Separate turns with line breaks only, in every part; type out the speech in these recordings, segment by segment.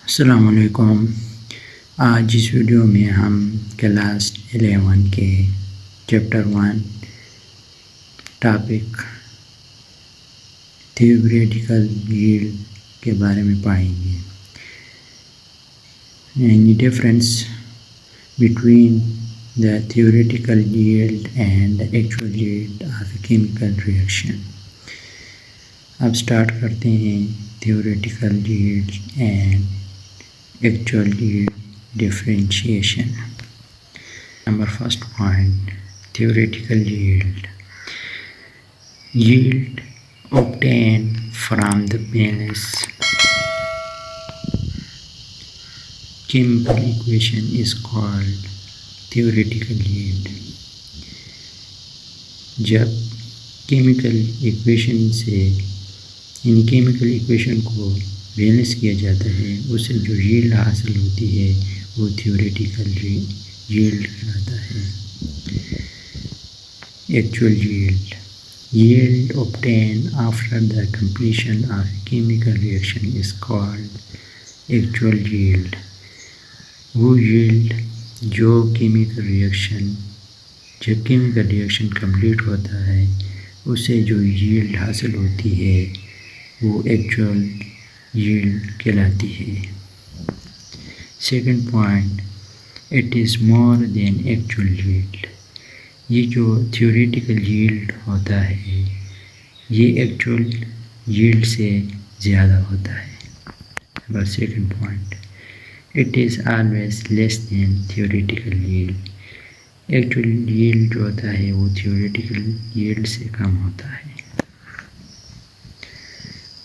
अस्सलाम वालेकुम। आज इस वीडियो में हम क्लास 11 के चैप्टर 1 टॉपिक थियोरेटिकल यील्ड के बारे में पढ़ेंगे। Any difference between the theoretical yield and the actual yield of a chemical reaction. अब स्टार्ट करते हैं theoretical yield and actual yield differentiation. Number first point, theoretical yield. Yield obtained from the Bayes chemical equation is called theoretical yield. जब chemical equation से इन chemical equation को balance किया जाता है उससे जो यील्ड हासिल होती है वो थियोरेटिकल यील्ड कहलाता है। Actual yield obtained after the completion of a chemical reaction is called actual yield. वो यील्ड जो जब केमिकल रिएक्शन कंप्लीट होता है उससे जो यील्ड हासिल होती है वो एक्चुअल यील्ड कहलाती है। Second point, it is more than actual yield. ये जो थियोरेटिकल यील्ड होता है ये एक्चुअल यील्ड से ज़्यादा होता है। बस second point, it is always less than theoretical yield. Actual yield जो होता है वो थियोरेटिकल यील्ड से कम होता है।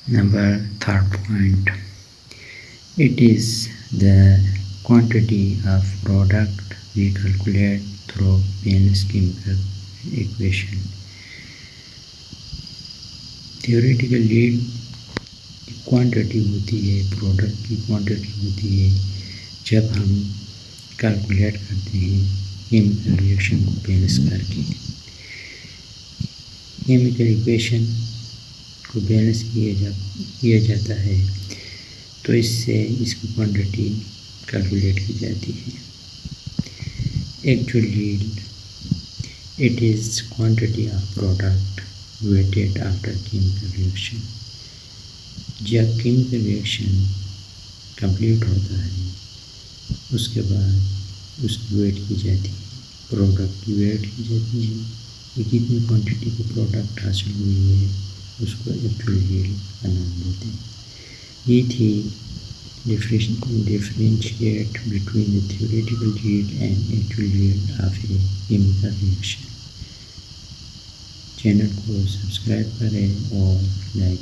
Number third point, it is the quantity of product we calculate through Bayes chemical equation. Theoretical yield की क्वांटिटी होती है, प्रोडक्ट की क्वांटिटी होती है जब हम कैलकुलेट करते हैं केमिकल रिएक्शन को बैलेंस करके। केमिकल इक्वेशन को बैलेंस किया जाता है तो इससे इसकी क्वांटिटी कैलकुलेट की जाती है। Actual yield, it is quantity of product weighted after chemical reaction. जब केमिकल रिएक्शन कंप्लीट होता है उसके बाद उसकी वेट की जाती है, प्रोडक्ट की वेट की जाती है कि कितनी क्वांटिटी की प्रोडक्ट हासिल हुई है, उसको एक्चुअल यील्ड का नाम देते हैं। ये थी differentiate between the theoretical yield and actual yield of a chemical reaction. Channel को सब्सक्राइब करें और लाइक